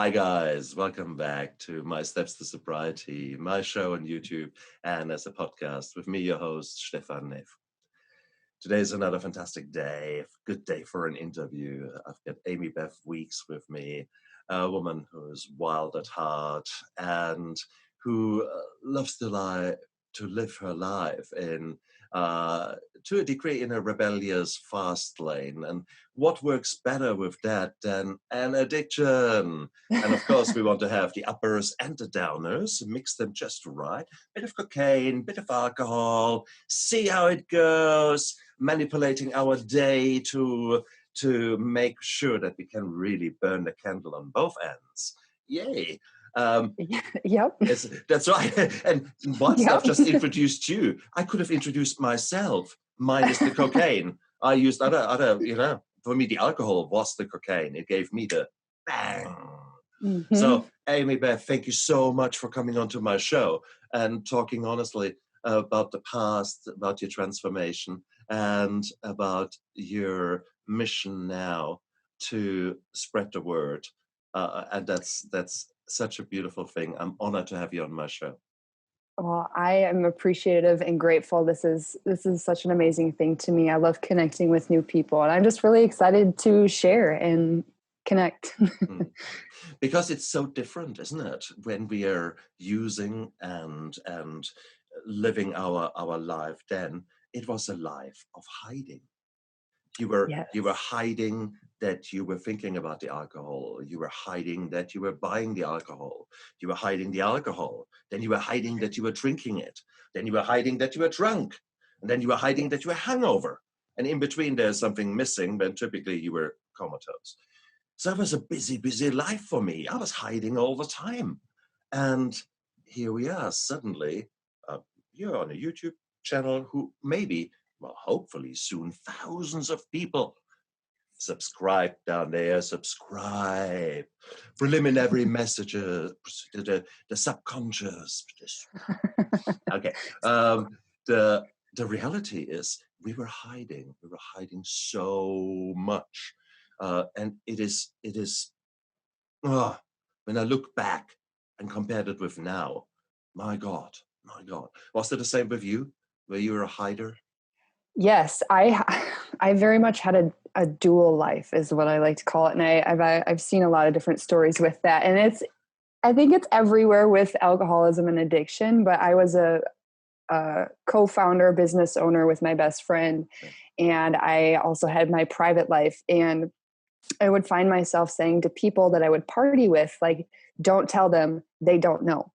Hi guys, welcome back to My Steps to Sobriety, my show on YouTube and as a podcast with me, your host, Stefan Neff. Today's another fantastic day, good day for an interview. I've got Amy Beth Weeks with me, a woman who is wild at heart and who loves to live her life in to a degree in a rebellious fast lane. And what works better with that than an addiction? And of course, we want to have the uppers and the downers, mix them just right. Bit of cocaine, bit of alcohol, see how it goes, manipulating our day to make sure that we can really burn the candle on both ends. Yay. Yep. That's right. And once I've just introduced you, I could have introduced myself, minus the cocaine. I used other, for me, the alcohol was the cocaine. It gave me the bang. Mm-hmm. So, Amy Beth, thank you so much for coming onto my show and talking honestly about the past, about your transformation, and about your mission now to spread the word. And that's such a beautiful thing. I'm honored to have you on my show. Well, I am appreciative and grateful. This is such an amazing thing to me. I love connecting with new people, and I'm just really excited to share and connect. Because it's so different, isn't it? When we are using and living our life, then it was a life of hiding. You were hiding that you were thinking about the alcohol. You were hiding that you were buying the alcohol. You were hiding the alcohol. Then you were hiding that you were drinking it. Then you were hiding that you were drunk. And then you were hiding that you were hungover. And in between there's something missing, but typically you were comatose. So it was a busy, busy life for me. I was hiding all the time. And here we are, suddenly, you're on a YouTube channel who maybe, well, hopefully soon, thousands of people subscribe down there, subscribe. Preliminary messages, the subconscious. Okay. The reality is we were hiding so much. And it is, when I look back and compared it with now, my God. Was it the same with you? Were you a hider? Yes, I very much had a dual life is what I like to call it. And I've seen a lot of different stories with that. And I think it's everywhere with alcoholism and addiction, but I was a co-founder, business owner with my best friend. And I also had my private life. And I would find myself saying to people that I would party with, like, don't tell them, they don't know.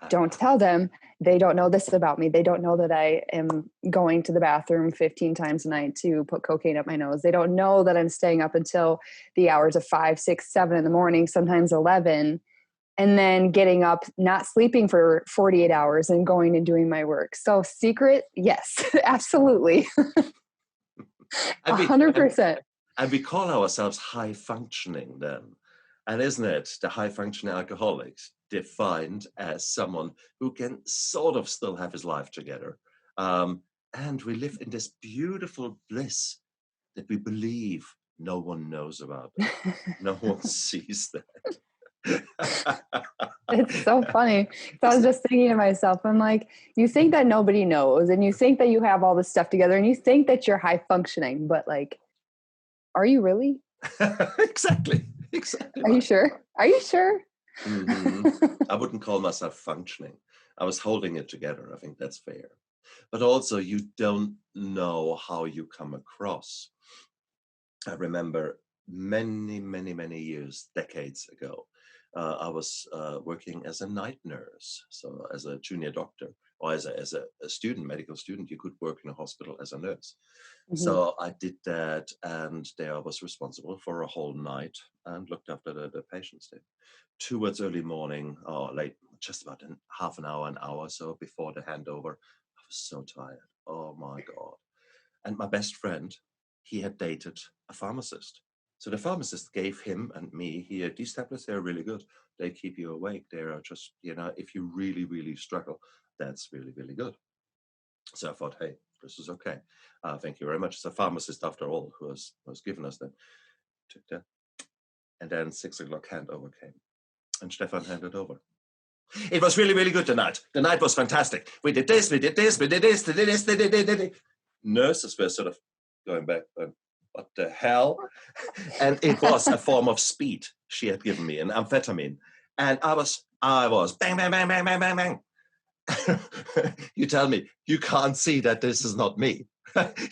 Don't tell them, they don't know this about me. They don't know that I am going to the bathroom 15 times a night to put cocaine up my nose. They don't know that I'm staying up until the hours of 5, 6, 7 in the morning, sometimes 11, and then getting up, not sleeping for 48 hours and going and doing my work. So secret, yes, absolutely. 100%. And we call ourselves high functioning then. And isn't it the high functioning alcoholics defined as someone who can sort of still have his life together? And we live in this beautiful bliss that we believe no one knows about it. No one sees that. It's so funny. So I was just thinking to myself, I'm like, you think that nobody knows, and you think that you have all this stuff together, and you think that you're high functioning, but like, are you really? Exactly. Are you sure? Mm-hmm. I wouldn't call myself functioning. I was holding it together. I think that's fair. But also, you don't know how you come across. I remember many years, decades ago, I was working as a night nurse. So as a junior doctor or as a student, medical student, you could work in a hospital as a nurse. Mm-hmm. So I did that, and there I was responsible for a whole night and looked after the patients there. Towards early morning or late, just about half an hour, so before the handover, I was so tired. Oh my God. And my best friend, he had dated a pharmacist. So the pharmacist gave him and me here, these tablets, they're really good. They keep you awake. They are just, if you really struggle, that's really good. So I thought, hey, this is okay. Thank you very much. It's a pharmacist, after all, who has given us that. Took that. And then 6 o'clock handover came, and Stefan handed over. It was really, really good tonight. The night was fantastic. We did this, we did this, we did this, we did this, we did this. Nurses were sort of going back, what the hell? And it was a form of speed she had given me, an amphetamine. And I was bang, bang, bang, bang, bang, bang, bang. You tell me, you can't see that this is not me.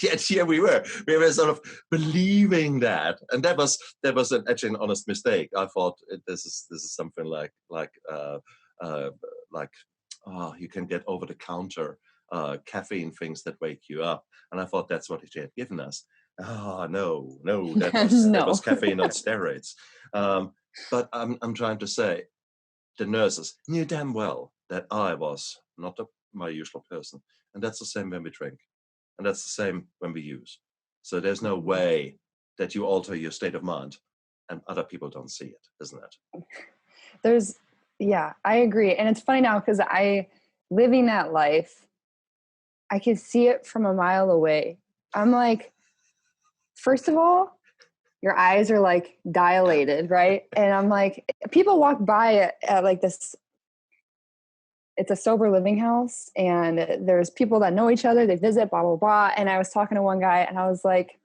Yet here we were sort of believing that. And that was actually an honest mistake. I thought this is something like you can get over the counter caffeine things that wake you up. And I thought that's what he had given us. Oh, no, that was caffeine on steroids. But I'm trying to say, the nurses knew damn well that I was not my usual person. And that's the same when we drink. And that's the same when we use. So there's no way that you alter your state of mind and other people don't see it, isn't it? Yeah, I agree. And it's funny now because living that life, I can see it from a mile away. I'm like, first of all, your eyes are like dilated, right? And I'm like, people walk by at like this, it's a sober living house and there's people that know each other, they visit, blah, blah, blah. And I was talking to one guy and I was like,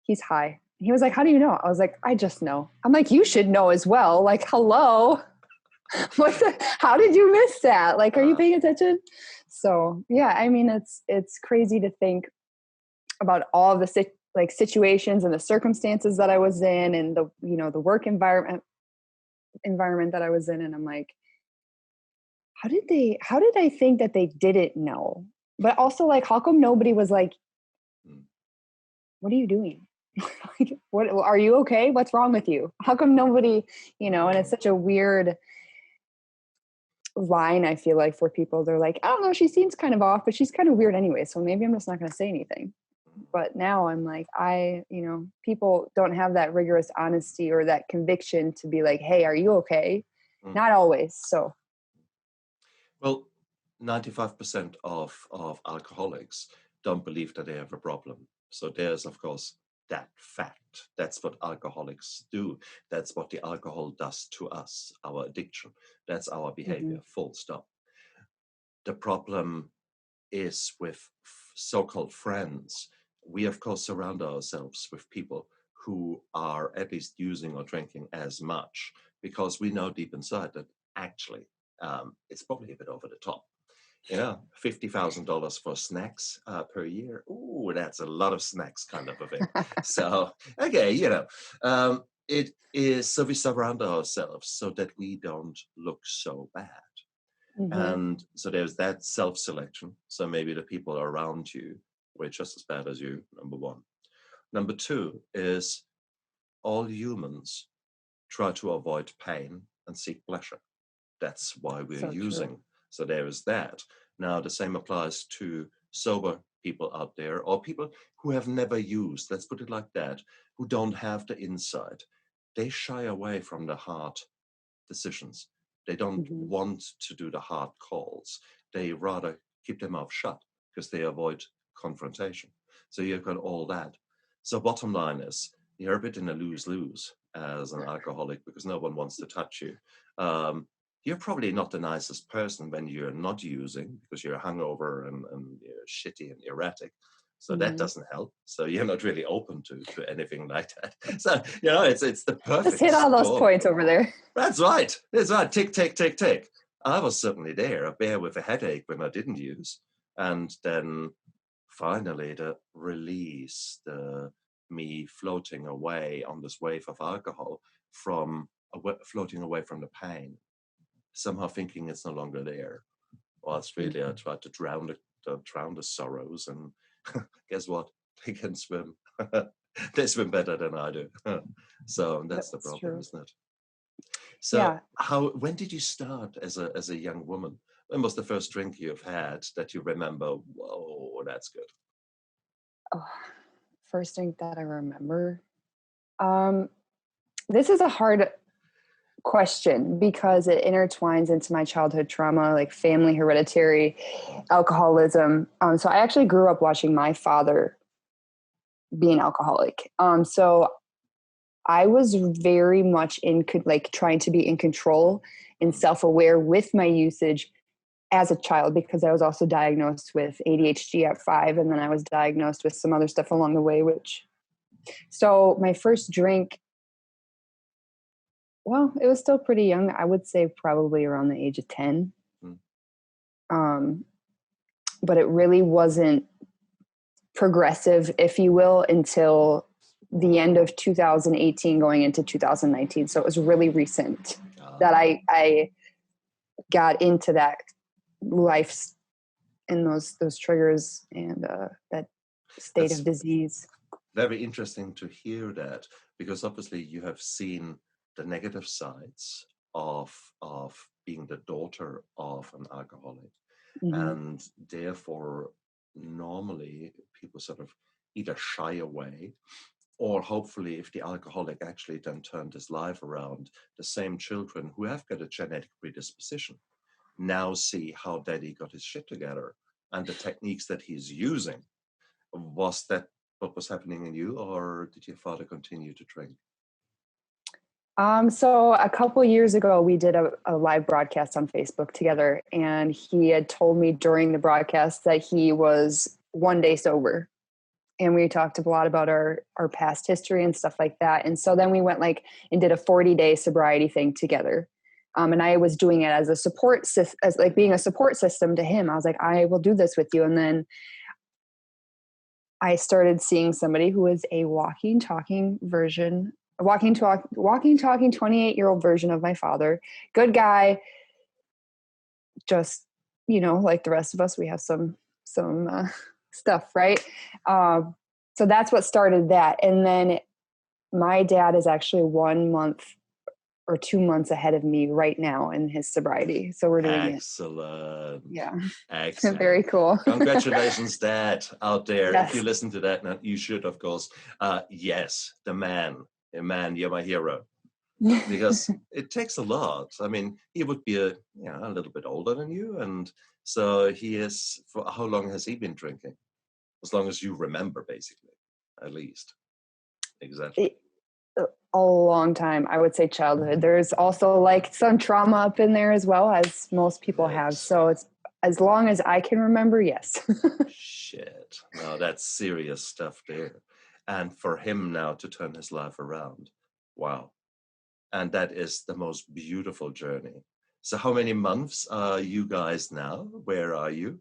he's high. He was like, how do you know? I was like, I just know. I'm like, you should know as well. Like, hello. How did you miss that? Like, are you paying attention? So yeah, I mean, it's crazy to think about all of the situations and the circumstances that I was in and the work environment that I was in. And I'm like, how did I think that they didn't know? But also like, how come nobody was like, what are you doing? What are you okay? What's wrong with you? How come nobody, and it's such a weird line. I feel like for people, they're like, I don't know, she seems kind of off, but she's kind of weird anyway. So maybe I'm just not going to say anything. But now I'm like, people don't have that rigorous honesty or that conviction to be like, hey, are you okay? Not always. So. Well, 95% of alcoholics don't believe that they have a problem. So there's, of course, that fact. That's what alcoholics do. That's what the alcohol does to us, our addiction. That's our behavior, full stop. The problem is with so-called friends. We, of course, surround ourselves with people who are at least using or drinking as much because we know deep inside that actually it's probably a bit over the top. $50,000 for snacks per year. Ooh, that's a lot of snacks, kind of a thing. So, okay, it is, so we surround ourselves so that we don't look so bad. And so there's that self-selection. So maybe the people around you were just as bad as you, number one. Number two is all humans try to avoid pain and seek pleasure. That's why we're using. True. So there is that. Now, the same applies to sober people out there or people who have never used, let's put it like that, who don't have the insight. They shy away from the hard decisions. They don't want to do the hard calls. They rather keep their mouth shut because they avoid confrontation. So you've got all that. So bottom line is, you're a bit in a lose-lose as an alcoholic because no one wants to touch you. You're probably not the nicest person when you're not using because you're hungover and you're shitty and erratic. So that doesn't help. So you're not really open to anything like that. So, it's the perfect Just hit all those storm. points over there. That's right. Tick, tick, tick, tick. I was certainly there, a bear with a headache when I didn't use. And then finally the release, me floating away on this wave of alcohol floating away from the pain, somehow thinking it's no longer there. Whilst really I tried to drown the sorrows, and guess what? They can swim. They swim better than I do. So that's the problem, true. Isn't it? So yeah. When did you start as a young woman? When was the first drink you've had that you remember? Whoa, that's good. Oh, first drink that I remember. This is a hard question because it intertwines into my childhood trauma, like family hereditary alcoholism. So I actually grew up watching my father be an alcoholic. So I was very much like trying to be in control and self-aware with my usage as a child, because I was also diagnosed with ADHD at 5. And then I was diagnosed with some other stuff along the way, so my first drink, well, it was still pretty young. I would say probably around the age of 10. Mm. But it really wasn't progressive, if you will, until the end of 2018 going into 2019. So it was really recent that I got into that life and those triggers and that state of disease. Very interesting to hear that, because obviously you have seen the negative sides of being the daughter of an alcoholic. Mm-hmm. And therefore, normally people sort of either shy away, or hopefully if the alcoholic actually then turned his life around, the same children who have got a genetic predisposition now see how daddy got his shit together and the techniques that he's using. Was that what was happening in you, or did your father continue to drink? So a couple years ago, we did a live broadcast on Facebook together, and he had told me during the broadcast that he was one day sober. And we talked a lot about our past history and stuff like that. And so then we went and did a 40-day sobriety thing together. And I was doing it as being a support system to him. I was like, I will do this with you. And then I started seeing somebody who was a walking, talking 28-year-old version of my father. Good guy. Just, like the rest of us, we have some stuff, right? So that's what started that. And then my dad is actually 1 month or 2 months ahead of me right now in his sobriety. So we're doing Excellent. Yeah. Excellent. Very cool. Congratulations, Dad, out there. Yes. If you listen to that, now you should, of course. Yes, the man, you're my hero. Because it takes a lot. I mean, he would be a little bit older than you. And so he is, for how long has he been drinking? As long as you remember, basically, at least. Exactly. A long time. I would say childhood. There's also some trauma up in there as well, as most people have. So it's as long as I can remember, yes. Shit. No, that's serious stuff there. And for him now to turn his life around. Wow. And that is the most beautiful journey. So how many months are you guys now? Where are you?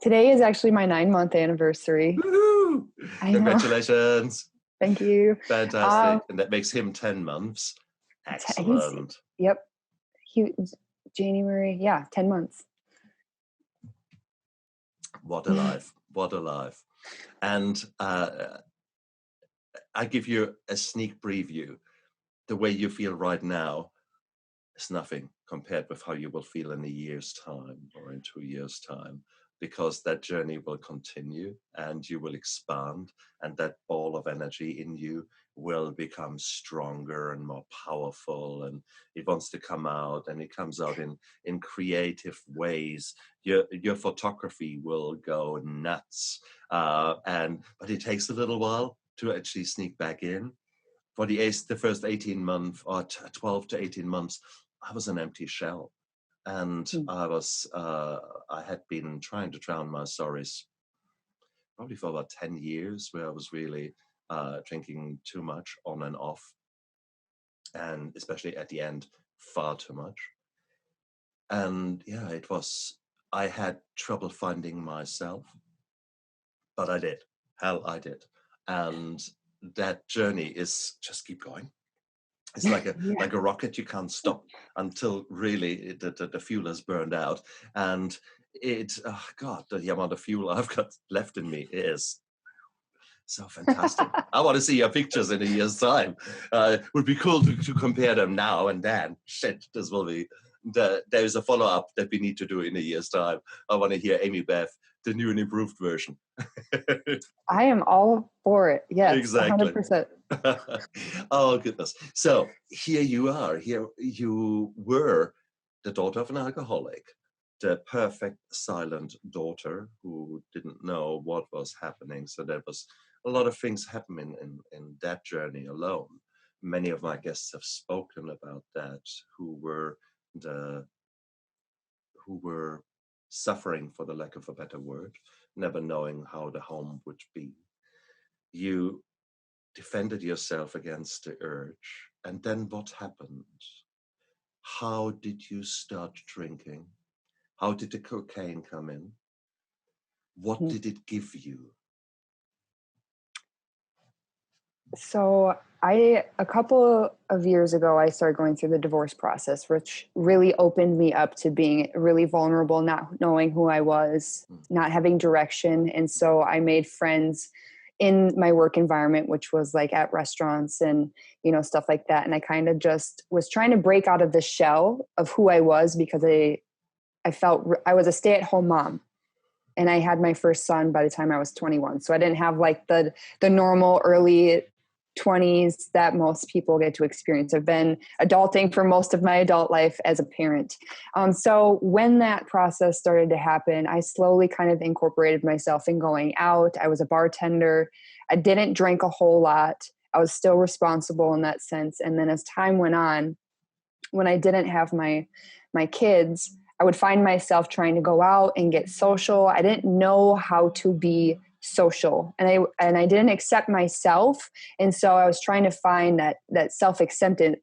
Today is actually my 9-month anniversary. Woo-hoo! Congratulations. Thank you. Fantastic. And that makes him 10 months. Excellent. Yep. January. Yeah, 10 months. What a life. What a life. And I give you a sneak preview. The way you feel right now is nothing compared with how you will feel in a year's time or in 2 years' time, because that journey will continue and you will expand, and that ball of energy in you will become stronger and more powerful, and it wants to come out, and it comes out in creative ways. Your photography will go nuts, but it takes a little while to actually sneak back in. For the first 18 months or 12 to 18 months, I was an empty shell. And I had been trying to drown my sorrows probably for about 10 years, where I was really drinking too much on and off. And especially at the end, far too much. And yeah, I had trouble finding myself, but I did. Hell, I did. And that journey is just keep going. It's like a rocket. You can't stop until really the fuel is burned out. And the amount of fuel I've got left in me is so fantastic. I want to see your pictures in a year's time. It would be cool to compare them now and then. Shit, this will be. There's a follow-up that we need to do in a year's time. I want to hear Amy Beth, the new and improved version. I am all for it. Yes, exactly. 100%. Oh, goodness. So here you are. Here you were the daughter of an alcoholic, the perfect silent daughter who didn't know what was happening. So that was a lot of things happen in that journey alone. Many of my guests have spoken about that, who were suffering, for the lack of a better word, never knowing how the home would be. You defended yourself against the urge, and then what happened? How did you start drinking? How did the cocaine come in? What did it give you? So a couple of years ago, I started going through the divorce process, which really opened me up to being really vulnerable, not knowing who I was, not having direction. And so I made friends in my work environment, which was like at restaurants and, stuff like that. And I kind of just was trying to break out of the shell of who I was, because I felt I was a stay-at-home mom. And I had my first son by the time I was 21. So I didn't have like the normal early 20s that most people get to experience. I've been adulting for most of my adult life as a parent. So when that process started to happen, I slowly kind of incorporated myself in going out. I was a bartender. I didn't drink a whole lot. I was still responsible in that sense. And then as time went on, when I didn't have my kids, I would find myself trying to go out and get social. I didn't know how to be social, and I didn't accept myself. And so I was trying to find that self-acceptance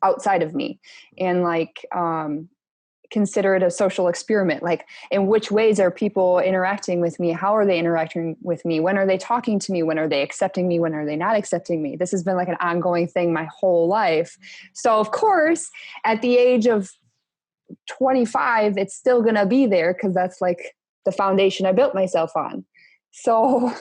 outside of me, and consider it a social experiment. Like, in which ways are people interacting with me? How are they interacting with me? When are they talking to me? When are they accepting me? When are they not accepting me? This has been like an ongoing thing my whole life. So of course, at the age of 25, it's still going to be there, because that's like the foundation I built myself on. So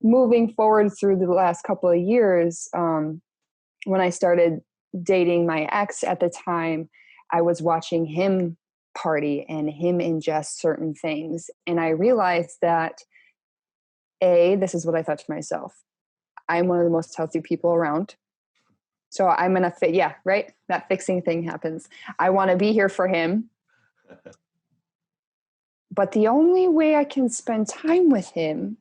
moving forward through the last couple of years, when I started dating my ex at the time, I was watching him party and him ingest certain things. And I realized that, this is what I thought to myself: I'm one of the most healthy people around. So I'm going to fit. Yeah, right. That fixing thing happens. I want to be here for him. But the only way I can spend time with him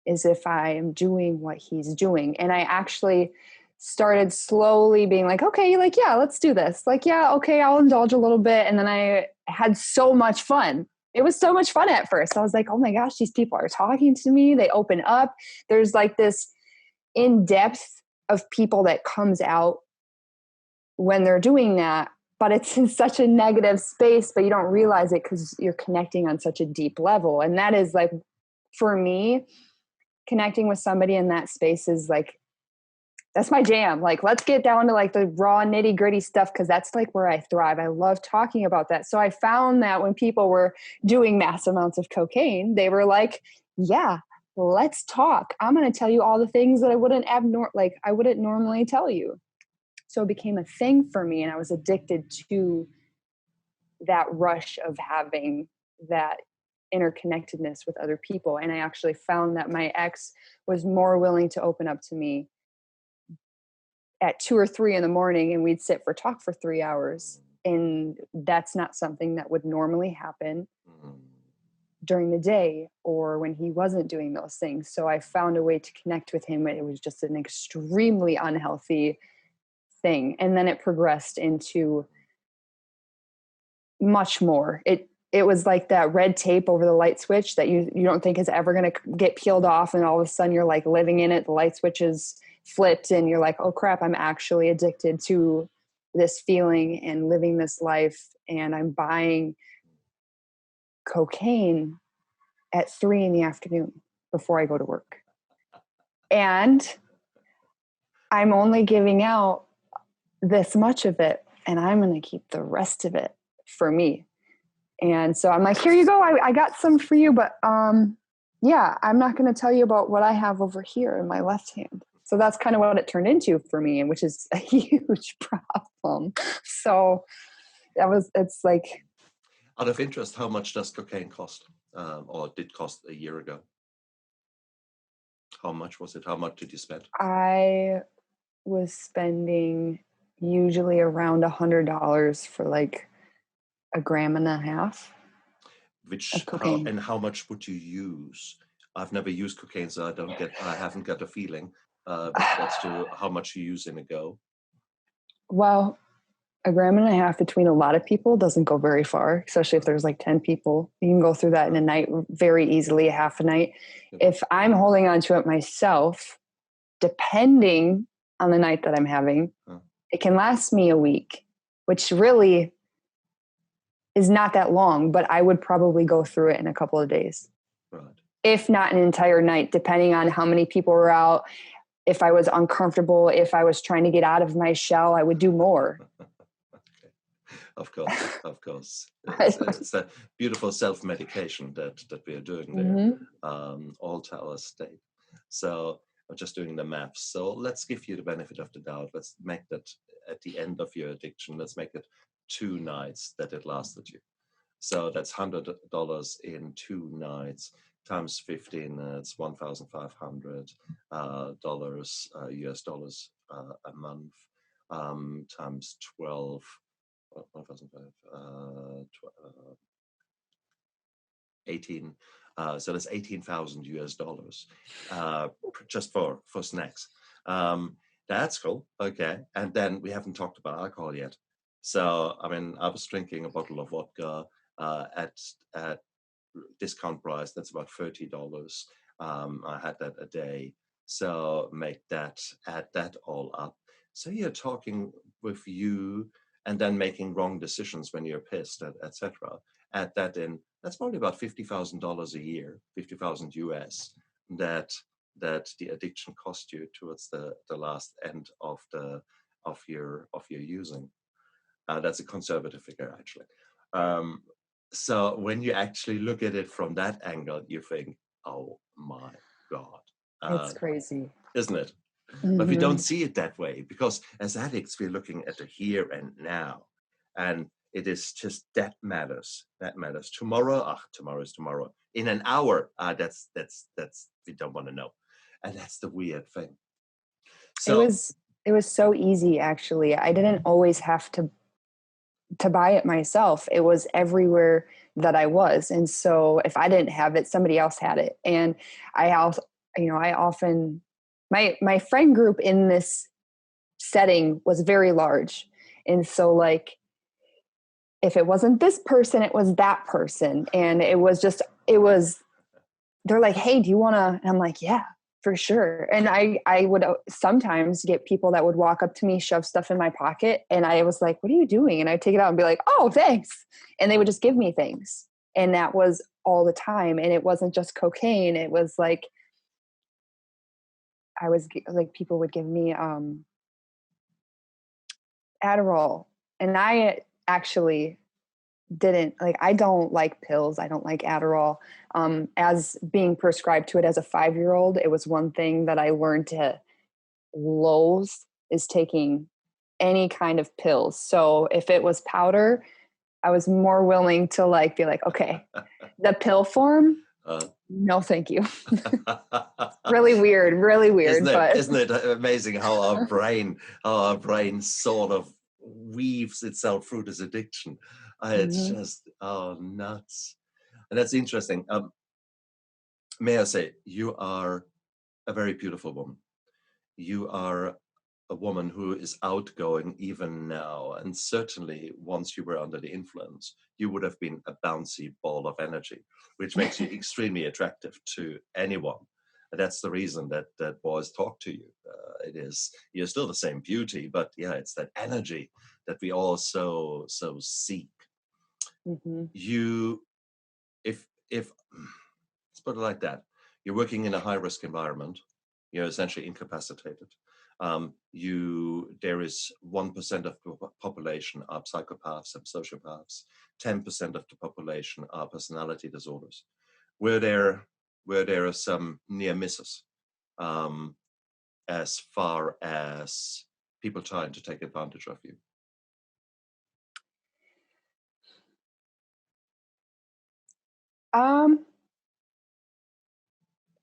is if I am doing what he's doing. And I actually started slowly being like, okay, like, yeah, let's do this. Like, yeah, okay, I'll indulge a little bit. And then I had so much fun. It was so much fun at first. I was like, oh my gosh, these people are talking to me. They open up. There's like this in-depth of people that comes out when they're doing that. But it's in such a negative space, but you don't realize it because you're connecting on such a deep level. And that is like, for me, connecting with somebody in that space is like, that's my jam. Like, let's get down to like the raw nitty gritty stuff, because that's like where I thrive. I love talking about that. So I found that when people were doing mass amounts of cocaine, they were like, yeah, let's talk. I'm going to tell you all the things that I wouldn't normally tell you. So it became a thing for me, and I was addicted to that rush of having that interconnectedness with other people. And I actually found that my ex was more willing to open up to me at 2 or 3 in the morning, and we'd sit for talk for 3 hours. And that's not something that would normally happen during the day or when he wasn't doing those things. So I found a way to connect with him. It was just an extremely unhealthy thing. And then it progressed into much more. It was like that red tape over the light switch that you don't think is ever going to get peeled off. And all of a sudden you're like living in it. The light switch is flipped and you're like, oh crap, I'm actually addicted to this feeling and living this life. And I'm buying cocaine at 3 p.m. before I go to work. And I'm only giving out this much of it, and I'm going to keep the rest of it for me. And so I'm like, here you go. I got some for you, but yeah, I'm not going to tell you about what I have over here in my left hand. So that's kind of what it turned into for me, and which is a huge problem. So it's like. Out of interest, how much does cocaine cost, or did cost a year ago? How much was it? How much did you spend? I was spending usually around $100 for like 1.5 grams of cocaine. How much would you use I've never used cocaine, so I haven't got a feeling with regards to how much you use in a go. Well, 1.5 grams between a lot of people doesn't go very far, especially if there's like 10 people. You can go through that in a night very easily, a half a night. If I'm holding on to it myself, depending on the night that I'm having, it can last me a week, which really is not that long, but I would probably go through it in a couple of days. Right. If not an entire night, depending on how many people were out. If I was uncomfortable, if I was trying to get out of my shell, I would do more. Of course. It's a beautiful self-medication that we are doing there, all to our state. So I'm just doing the maths. So let's give you the benefit of the doubt. Let's make that at the end of your addiction. Let's make it 2 nights that it lasted you. So that's $100 in 2 nighs times 15. It's $1,500 US dollars a month times 12. 18. So that's 18,000 US dollars just for snacks. That's cool. Okay. And then we haven't talked about alcohol yet. So, I mean, I was drinking a bottle of vodka at discount price. That's about $30. I had that a day. So add that all up. So you're talking with you and then making wrong decisions when you're pissed, etc. Add that in, that's probably about $50,000 a year, 50,000 US, that the addiction cost you towards the last end of your using. That's a conservative figure, actually. So when you actually look at it from that angle, you think, oh my God. It's crazy. Isn't it? But we don't see it that way, because as addicts, we're looking at the here and now. And it is just that matters. That matters. Tomorrow, tomorrow is tomorrow. In an hour, that's we don't want to know. And that's the weird thing. So it was so easy, actually. I didn't always have to buy it myself. It was everywhere that I was. And so if I didn't have it, somebody else had it. And I also, I often, my friend group in this setting was very large. And so like, if it wasn't this person, it was that person. And they're like, hey, do you want to, and I'm like, yeah, for sure. And I would sometimes get people that would walk up to me, shove stuff in my pocket. And I was like, what are you doing? And I'd take it out and be like, oh, thanks. And they would just give me things. And that was all the time. And it wasn't just cocaine. It was like, people would give me Adderall. And I actually didn't I don't like pills. I don't like Adderall. As being prescribed to it as a 5-year-old, it was one thing that I learned to loathe is taking any kind of pills. So if it was powder, I was more willing to be like, okay, the pill form, no, thank you. really weird. Isn't it amazing how our brain sort of weaves itself through this addiction? It's just, nuts. And that's interesting. May I say, you are a very beautiful woman. You are a woman who is outgoing even now. And certainly once you were under the influence, you would have been a bouncy ball of energy, which makes you extremely attractive to anyone. And that's the reason that boys talk to you. You're still the same beauty, but yeah, it's that energy that we all so seek. You, if let's put it like that, you're working in a high-risk environment, you're essentially incapacitated. There is 1% of the population are psychopaths and sociopaths. 10% of the population are personality disorders. Where there are some near misses, as far as people trying to take advantage of you.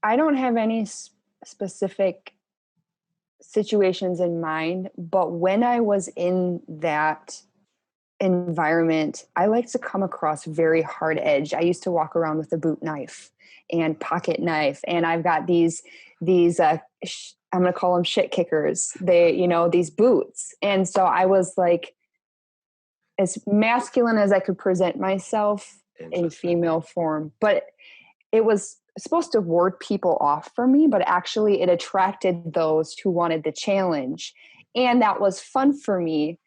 I don't have any specific situations in mind, but when I was in that environment, I like to come across very hard edge. I used to walk around with a boot knife and pocket knife, and I've got these I'm going to call them shit kickers. These boots. And so I was like, as masculine as I could present myself in female form, but it was supposed to ward people off from me, but actually it attracted those who wanted the challenge. And that was fun for me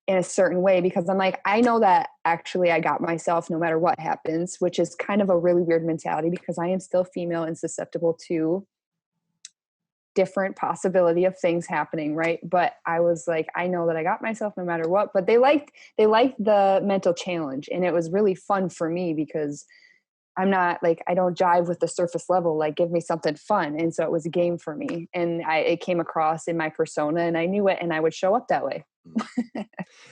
in a certain way, because I'm like, I know that actually I got myself no matter what happens, which is kind of a really weird mentality, because I am still female and susceptible to different possibility of things happening. Right. But I was like, I know that I got myself no matter what, but they liked the mental challenge. And it was really fun for me, because I'm not like, I don't jive with the surface level, like give me something fun. And so it was a game for me, and it came across in my persona, and I knew it, and I would show up that way.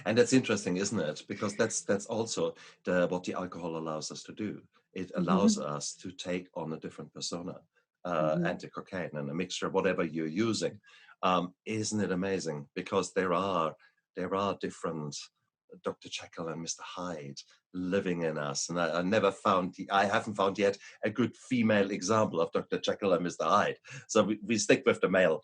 And that's interesting, isn't it? Because that's also what the alcohol allows us to do. It allows us to take on a different persona, and the cocaine and a mixture of whatever you're using. Isn't it amazing? Because there are different Dr. Jekyll and Mr. Hyde living in us, and I haven't found yet a good female example of Dr. Jekyll and Mr. Hyde. So we stick with the male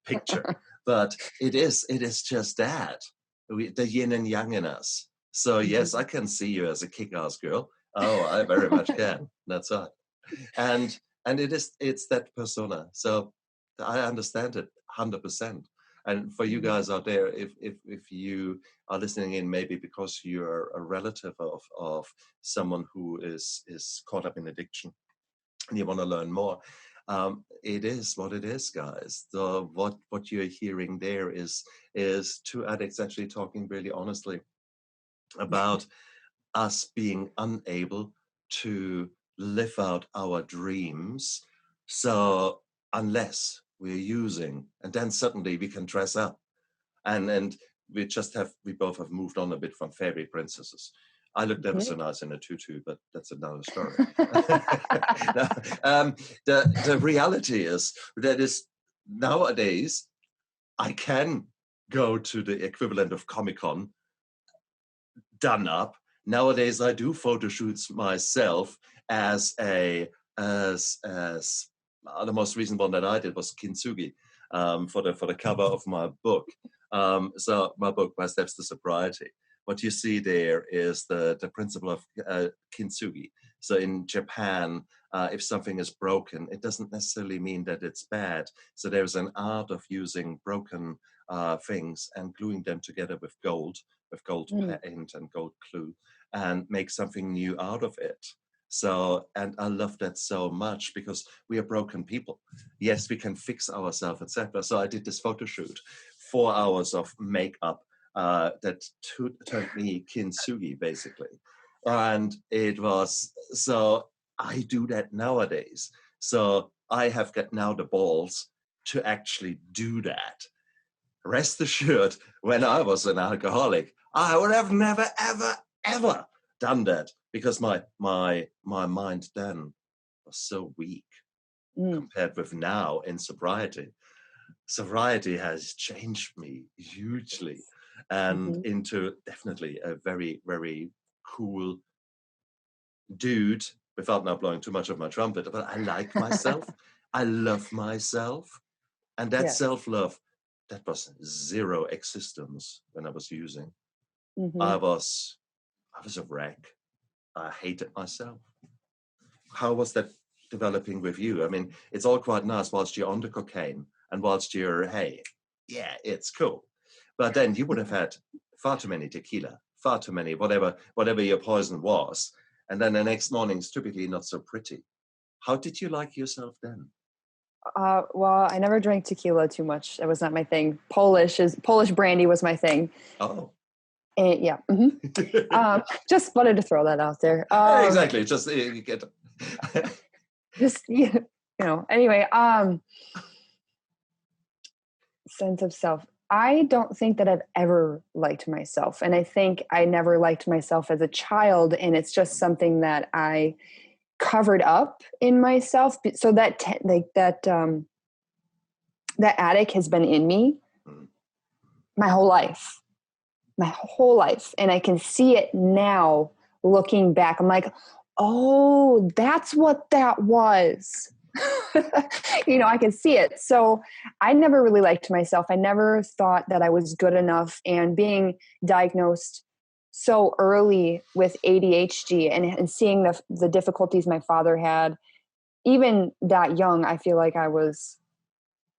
picture. But it is just that, the yin and yang in us. So yes, I can see you as a kick-ass girl. Oh, I very much can. That's right. And it's that persona. So I understand it 100%. And for you guys out there, if you are listening in, maybe because you're a relative of someone who is caught up in addiction and you want to learn more, it is what it is, guys. What you're hearing there is two addicts actually talking really honestly about us being unable to live out our dreams. So unless we're using, and then suddenly we can dress up, and we both have moved on a bit from fairy princesses. I looked ever so nice in a tutu, but that's another story. The reality is that nowadays I can go to the equivalent of Comic-Con done up. Nowadays I do photo shoots myself as the most recent one that I did was Kintsugi, for the cover of my book. So my book, My Steps to Sobriety. What you see there is the principle of kintsugi. So in Japan, if something is broken, it doesn't necessarily mean that it's bad. So there's an art of using broken things and gluing them together with gold paint and gold glue, and make something new out of it. So, and I love that so much, because we are broken people. Yes, we can fix ourselves, etc. So I did this photo shoot, 4 hours of makeup, that turned me kintsugi, basically. And it was, so I do that nowadays. So I have got now the balls to actually do that. Rest assured, when I was an alcoholic, I would have never, ever, ever done that, because my mind then was so weak compared with now in sobriety. Sobriety has changed me hugely, and into definitely a very, very cool dude, without now blowing too much of my trumpet. But I like myself. I love myself. And that self-love, that was zero existence when I was using. I was a wreck. I hated myself. How was that developing with you? I mean, it's all quite nice whilst you're on the cocaine and whilst you're, hey, yeah, it's cool. But then you would have had far too many tequila, far too many, whatever your poison was. And then the next morning's typically not so pretty. How did you like yourself then? Well, I never drank tequila too much. It was not my thing. Polish brandy was my thing. Oh. And yeah. Just wanted to throw that out there. Exactly. Just you get just anyway, sense of self. I don't think that I've ever liked myself, and I think I never liked myself as a child, and it's just something that I covered up in myself. So that attic has been in me my whole life. my whole life. And I can see it now looking back. I'm like, oh, that's what that was. I can see it. So I never really liked myself. I never thought that I was good enough. And being diagnosed so early with ADHD and seeing the difficulties my father had, even that young, I feel like I was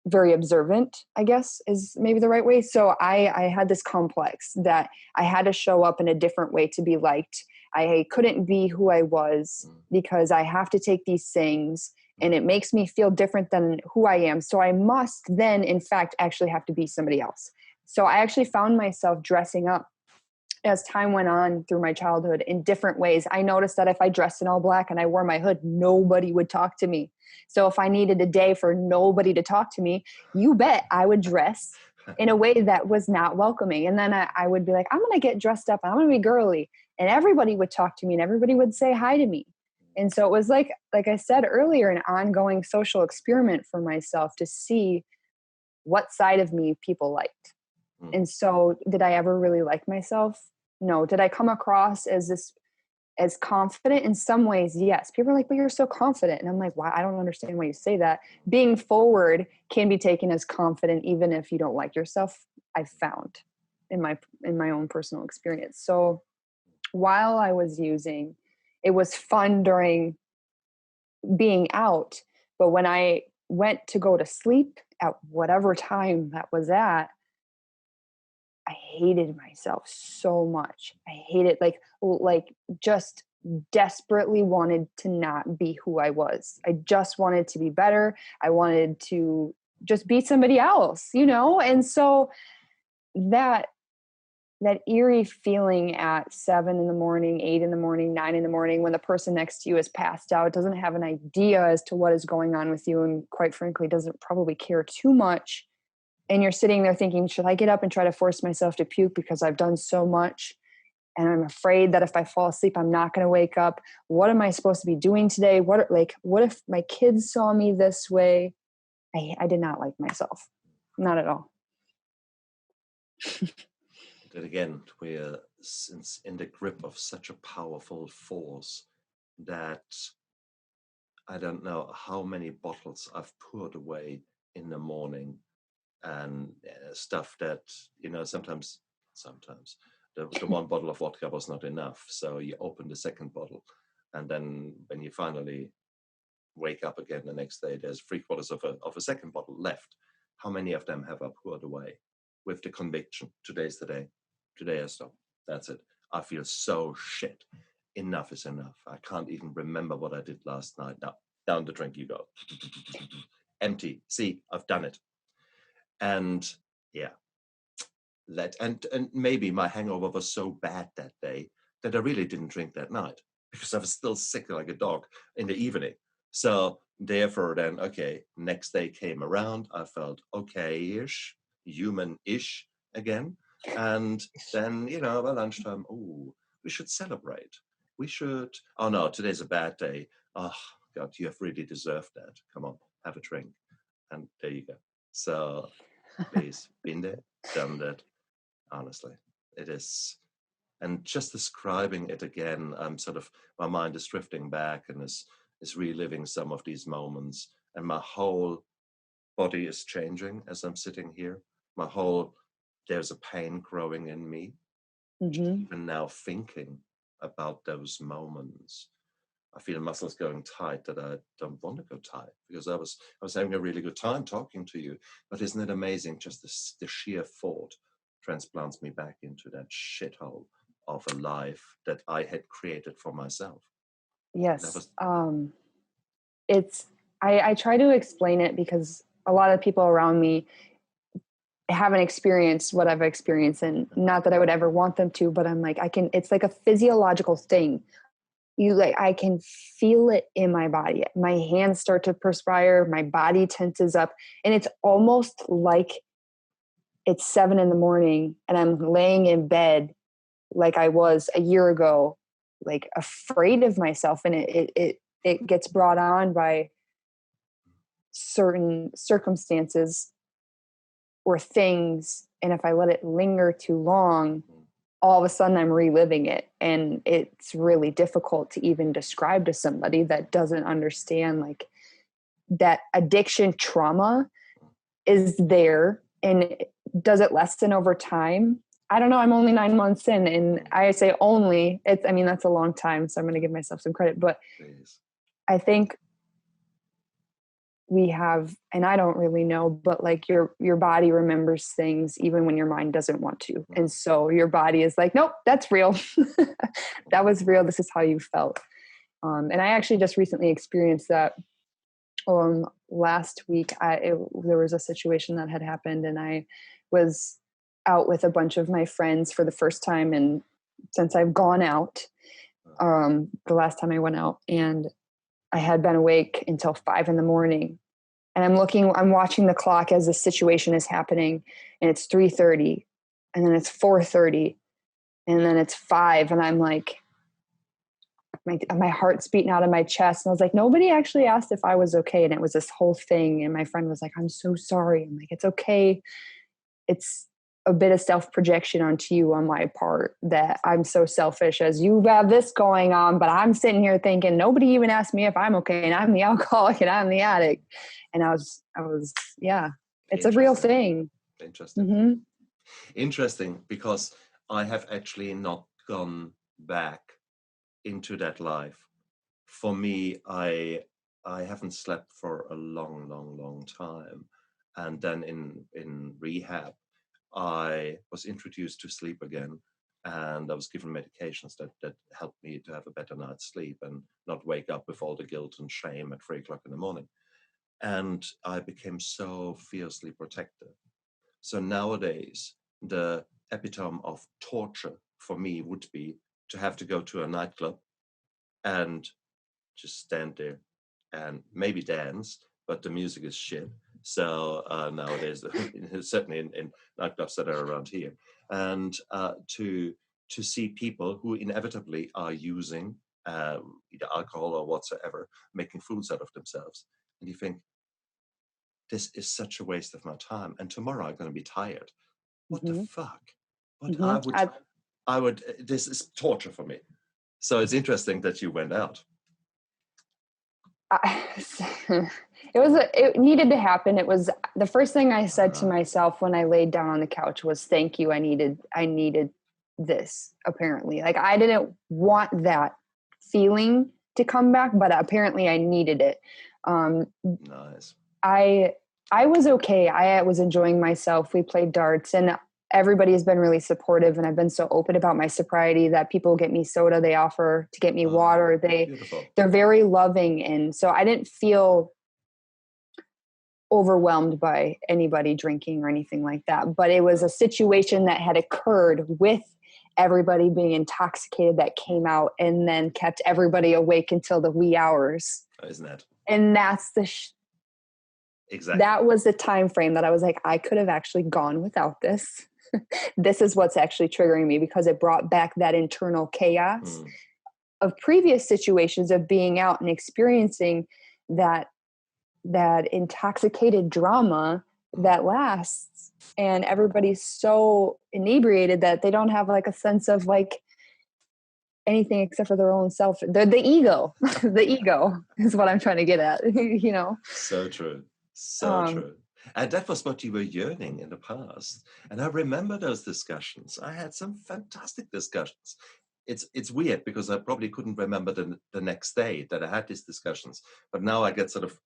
very observant, I guess is maybe the right way. So I had this complex that I had to show up in a different way to be liked. I couldn't be who I was because I have to take these things and it makes me feel different than who I am. So I must then, in fact, actually have to be somebody else. So I actually found myself dressing up as time went on through my childhood in different ways. I noticed that if I dressed in all black and I wore my hood, nobody would talk to me. So if I needed a day for nobody to talk to me, you bet I would dress in a way that was not welcoming. And then I would be like, I'm going to get dressed up. I'm going to be girly. And everybody would talk to me and everybody would say hi to me. And so it was like I said earlier, an ongoing social experiment for myself to see what side of me people liked. And so did I ever really like myself? No. Did I come across as confident? In some ways, yes. People are like, but you're so confident. And I'm like, wow, I don't understand why you say that. Being forward can be taken as confident, even if you don't like yourself, I've found in my own personal experience. So while I was using, it was fun during being out. But when I went to go to sleep at whatever time that was at, I hated myself so much. I hated like just desperately wanted to not be who I was. I just wanted to be better. I wanted to just be somebody else, And so that eerie feeling at 7 a.m, 8 a.m, 9 a.m, when the person next to you is passed out, doesn't have an idea as to what is going on with you, and quite frankly, doesn't probably care too much. And you're sitting there thinking, should I get up and try to force myself to puke because I've done so much? And I'm afraid that if I fall asleep, I'm not going to wake up. What am I supposed to be doing today? What if my kids saw me this way? I did not like myself. Not at all. That again, we're in the grip of such a powerful force that I don't know how many bottles I've poured away in the morning, and stuff that sometimes the one bottle of vodka was not enough, so you open the second bottle, and then when you finally wake up again the next day, there's 3/4 of a second bottle left. How many of them have I poured away with the conviction, today's the day, today I stop, that's it, I feel so shit, enough is enough, I can't even remember what I did last night, now down the drink you go, empty, see, I've done it. And yeah, and maybe my hangover was so bad that day that I really didn't drink that night because I was still sick like a dog in the evening. So therefore then, okay, next day came around, I felt okay-ish, human-ish again. And then, by lunchtime, oh, we should celebrate. We should, oh no, today's a bad day. Oh God, you have really deserved that. Come on, have a drink. And there you go. So please, been there, done that. Honestly, it is. And just describing it again, I'm my mind is drifting back and is reliving some of these moments, and my whole body is changing as I'm sitting here. There's a pain growing in me, just even now thinking about those moments. I feel muscles going tight that I don't want to go tight, because I was having a really good time talking to you. But isn't it amazing, just the sheer thought transplants me back into that shithole of a life that I had created for myself. Yes. I try to explain it because a lot of people around me haven't experienced what I've experienced, and not that I would ever want them to, but I'm like, it's like a physiological thing. I can feel it in my body. My hands start to perspire, my body tenses up, and it's almost like it's 7 a.m. and I'm laying in bed like I was a year ago, like afraid of myself. And it gets brought on by certain circumstances or things. And if I let it linger too long, all of a sudden I'm reliving it. And it's really difficult to even describe to somebody that doesn't understand like that addiction trauma is there, and does it lessen over time? I don't know. I'm only 9 months in, and I say only, that's a long time. So I'm going to give myself some credit, but Please. I think we have, and I don't really know, but like your body remembers things even when your mind doesn't want to. And so your body is like, nope, that's real. That was real. This is how you felt. And I actually just recently experienced that. Last week, there was a situation that had happened, and I was out with a bunch of my friends for the first time, and since I've gone out, the last time I went out, and I had been awake until 5 a.m. And I'm watching the clock as the situation is happening, and it's 3:30, and then it's 4:30, and then it's 5, and I'm like, my heart's beating out of my chest. And I was like, nobody actually asked if I was okay. And it was this whole thing. And my friend was like, I'm so sorry. I'm like, it's okay. It's a bit of self-projection onto you on my part that I'm so selfish as you have this going on. But I'm sitting here thinking, nobody even asked me if I'm okay. And I'm the alcoholic and I'm the addict. And I was, yeah, it's a real thing. Interesting. Mm-hmm. Interesting, because I have actually not gone back into that life. For me, I haven't slept for a long time, and then in rehab I was introduced to sleep again, and I was given medications that helped me to have a better night's sleep and not wake up with all the guilt and shame at 3 o'clock in the morning. And I became so fiercely protective. So nowadays the epitome of torture for me would be to have to go to a nightclub and just stand there and maybe dance, but the music is shit. So nowadays, certainly in nightclubs that are around here, and to see people who inevitably are using either alcohol or whatsoever, making fools out of themselves, and you think, this is such a waste of my time, and tomorrow I'm going to be tired. What the fuck? But I would. This is torture for me. So it's interesting that you went out. It needed to happen. It was the first thing I said to myself when I laid down on the couch was, thank you. I needed this, apparently. Like, I didn't want that feeling to come back, but apparently I needed it. Nice. I was okay. I was enjoying myself. We played darts, and everybody has been really supportive, and I've been so open about my sobriety that people get me soda, they offer to get me water. They're very loving. And so I didn't feel overwhelmed by anybody drinking or anything like that. But it was a situation that had occurred with everybody being intoxicated that came out and then kept everybody awake until the wee hours. Isn't that? And that's exactly. That was the time frame that I was like, I could have actually gone without this. This is what's actually triggering me, because it brought back that internal chaos of previous situations of being out and experiencing that intoxicated drama that lasts, and everybody's so inebriated that they don't have like a sense of like anything except for their own self. The ego. The ego is what I'm trying to get at. So true. So true. And that was what you were yearning in the past. And I remember those discussions. I had some fantastic discussions. It's weird because I probably couldn't remember the next day that I had these discussions. But now I get sort of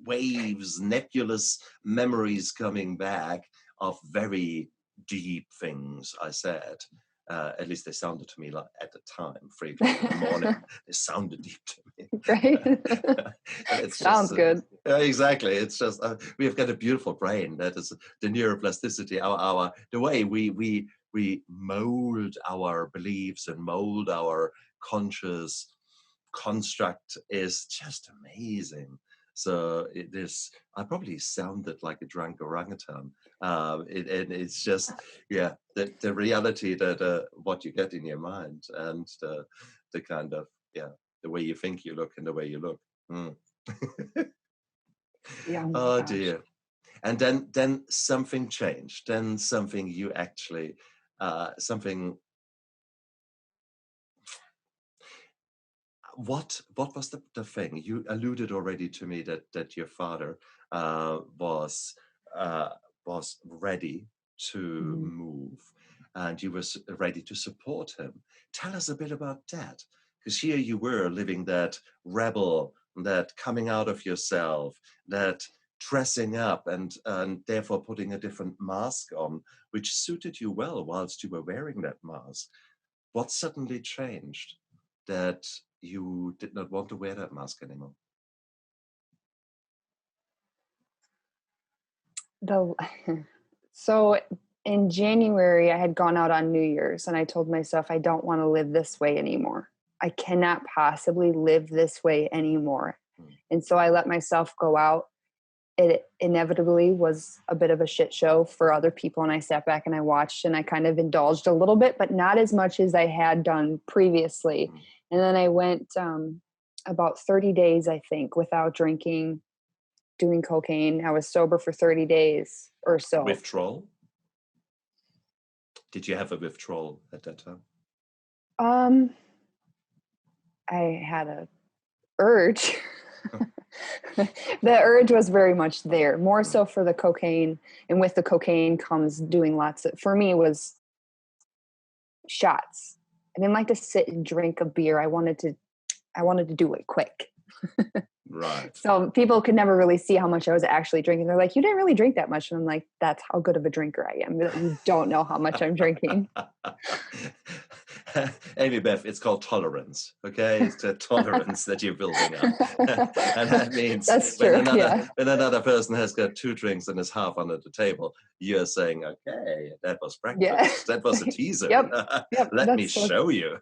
waves, nebulous memories coming back of very deep things I said. At least they sounded to me like at the time, 3 o'clock in the morning. They sounded deep to me. Right? It sounds good. Exactly. It's just we have got a beautiful brain. That is the neuroplasticity. The way we mold our beliefs and mold our conscious construct is just amazing. So I probably sounded like a drunk orangutan. It's just, the reality that what you get in your mind, and the kind of, the way you think you look and the way you look. Yeah. Oh dear. And then something changed. Then something you actually, something. What was the thing? You alluded already to me that your father was ready to Mhm. move, and you was ready to support him. Tell us a bit about that, because here you were living that rebel, that coming out of yourself, that dressing up and therefore putting a different mask on, which suited you well whilst you were wearing that mask. What suddenly changed that you did not want to wear that mask anymore? The so in January, I had gone out on New Year's and I told myself, I don't want to live this way anymore. I cannot possibly live this way anymore. And so I let myself go out. It inevitably was a bit of a shit show for other people. And I sat back and I watched and I kind of indulged a little bit, but not as much as I had done previously. And then I went about 30 days, I think, without drinking, doing cocaine. I was sober for 30 days or so. Withdrawal? Did you have a withdrawal at that time? I had a urge. The urge was very much there, more so for the cocaine. And with the cocaine comes doing for me, it was shots. I didn't like to sit and drink a beer. I wanted to do it quick. Right. So people could never really see how much I was actually drinking. They're like, you didn't really drink that much. And I'm like, that's how good of a drinker I am. You don't know how much I'm drinking. Amy Beth, it's called tolerance. Okay, it's the tolerance that you're building up, and that means That's true, when another person has got 2 drinks and is half under the table, you're saying, "Okay, that was breakfast. Yeah. That was a teaser. Yep. Let me show you."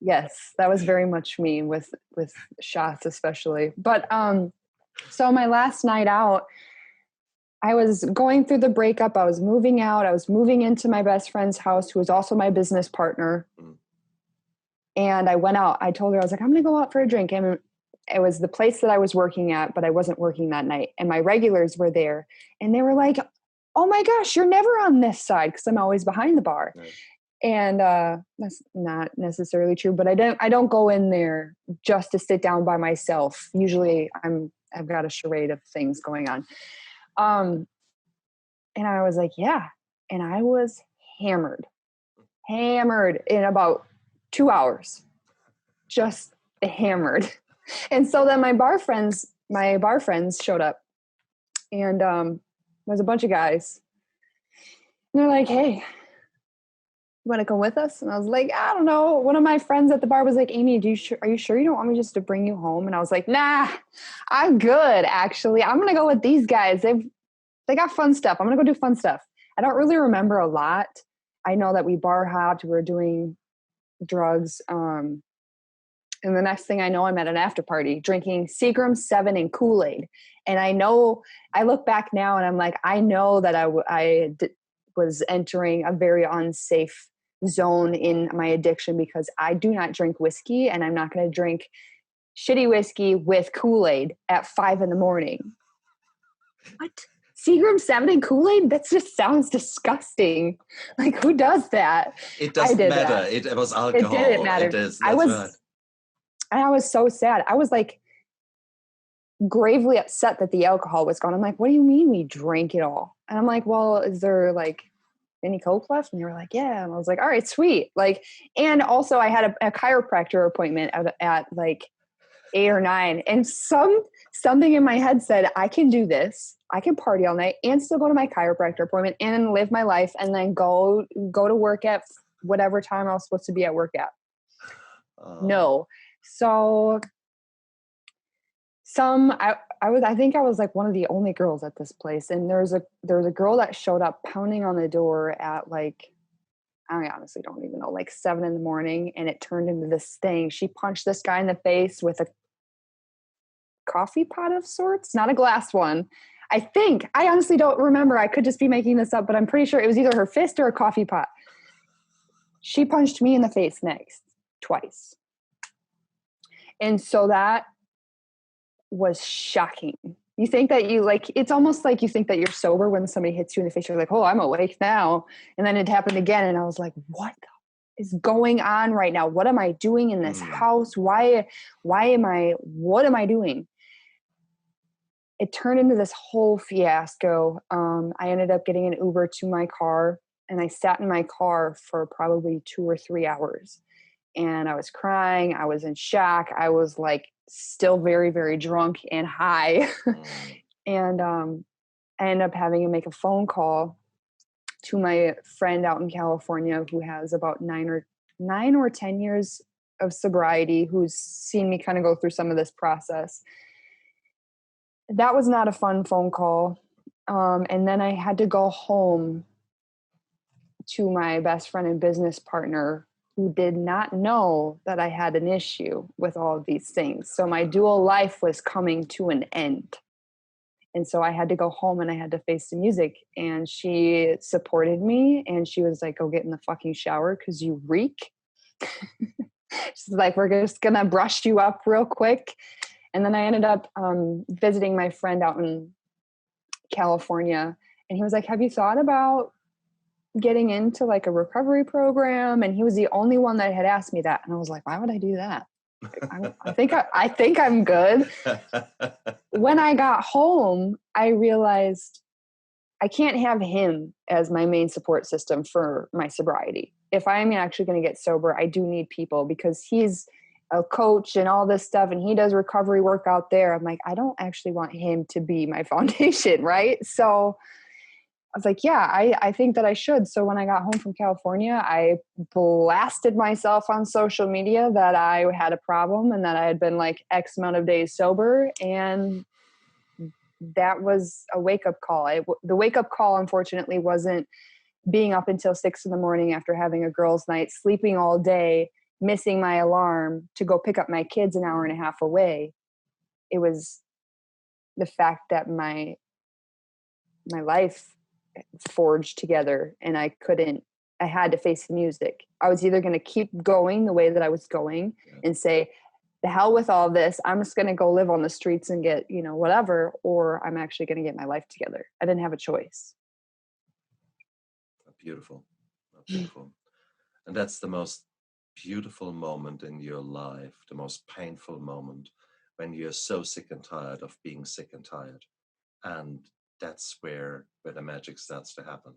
Yes, that was very much me with shots, especially. But so my last night out, I was going through the breakup. I was moving out. I was moving into my best friend's house, who was also my business partner. And I went out. I told her, I was like, I'm going to go out for a drink. And it was the place that I was working at, but I wasn't working that night. And my regulars were there. And they were like, oh my gosh, you're never on this side, because I'm always behind the bar. Right. And that's not necessarily true, but I don't go in there just to sit down by myself. Usually I've got a charade of things going on. And I was like, yeah. And I was hammered in about 2 hours, just hammered. And so then my bar friends showed up, and there was a bunch of guys. And they're like, hey, you want to come with us? And I was like, I don't know. One of my friends at the bar was like, Amy, are you sure you don't want me just to bring you home? And I was like, nah, I'm good. Actually, I'm going to go with these guys. They got fun stuff. I'm going to go do fun stuff. I don't really remember a lot. I know that we bar hopped, we were doing drugs. And the next thing I know, I'm at an after party drinking Seagram 7 and Kool-Aid. And I look back now and I'm like, I know that I was entering a very unsafe zone in my addiction, because I do not drink whiskey, and I'm not going to drink shitty whiskey with Kool-Aid at 5 a.m. What? Seagram 7 and Kool-Aid? That just sounds disgusting. Like, who does that? It doesn't matter. It was alcohol. It didn't matter. I was so sad. I was like gravely upset that the alcohol was gone. I'm like, what do you mean we drank it all? And I'm like, well, is there like any Coke left? And they were like, yeah. And I was like, all right, sweet. Like, and also I had a chiropractor appointment at like 8 or 9. And something in my head said, I can do this. I can party all night and still go to my chiropractor appointment and live my life, and then go to work at whatever time I was supposed to be at work at. No. So I think I was like one of the only girls at this place. And there was a girl that showed up pounding on the door at like, I honestly don't even know, like 7 a.m. And it turned into this thing. She punched this guy in the face with a coffee pot of sorts, not a glass one. I honestly don't remember. I could just be making this up, but I'm pretty sure it was either her fist or a coffee pot. She punched me in the face next, twice. And so that was shocking. You think that you like, it's almost like you think that you're sober when somebody hits you in the face. You're like, oh, I'm awake now. And then it happened again. And I was like, what is going on right now? What am I doing in this house? What am I doing? It turned into this whole fiasco. I ended up getting an Uber to my car, and I sat in my car for probably 2 or 3 hours. And I was crying. I was in shock. I was like still very, very drunk and high. And I ended up having to make a phone call to my friend out in California who has about 9 or 10 years of sobriety, who's seen me kind of go through some of this process. That was not a fun phone call. And then I had to go home to my best friend and business partner, who did not know that I had an issue with all of these things. So my dual life was coming to an end. And so I had to go home and I had to face the music. And she supported me, and she was like, go get in the fucking shower because you reek. She's like, we're just going to brush you up real quick. And then I ended up visiting my friend out in California. And he was like, have you thought about getting into like a recovery program? And he was the only one that had asked me that. And I was like, why would I do that? I think I'm good. When I got home, I realized I can't have him as my main support system for my sobriety. If I'm actually going to get sober, I do need people, because he's a coach and all this stuff, and he does recovery work out there. I'm like, I don't actually want him to be my foundation, right? So I was like, yeah, I think that I should. So when I got home from California, I blasted myself on social media that I had a problem and that I had been like X amount of days sober. And that was a wake-up call. The wake-up call, unfortunately, wasn't being up until 6 a.m. after having a girls' night, sleeping all day, missing my alarm to go pick up my kids an hour and a half away. It was the fact that my life forged together, and I had to face the music. I was either going to keep going the way that I was going and say, the hell with all this, I'm just going to go live on the streets and get, whatever, or I'm actually going to get my life together. I didn't have a choice. Beautiful. Beautiful. And that's the most beautiful moment in your life, the most painful moment, when you're so sick and tired of being sick and tired. And that's where the magic starts to happen.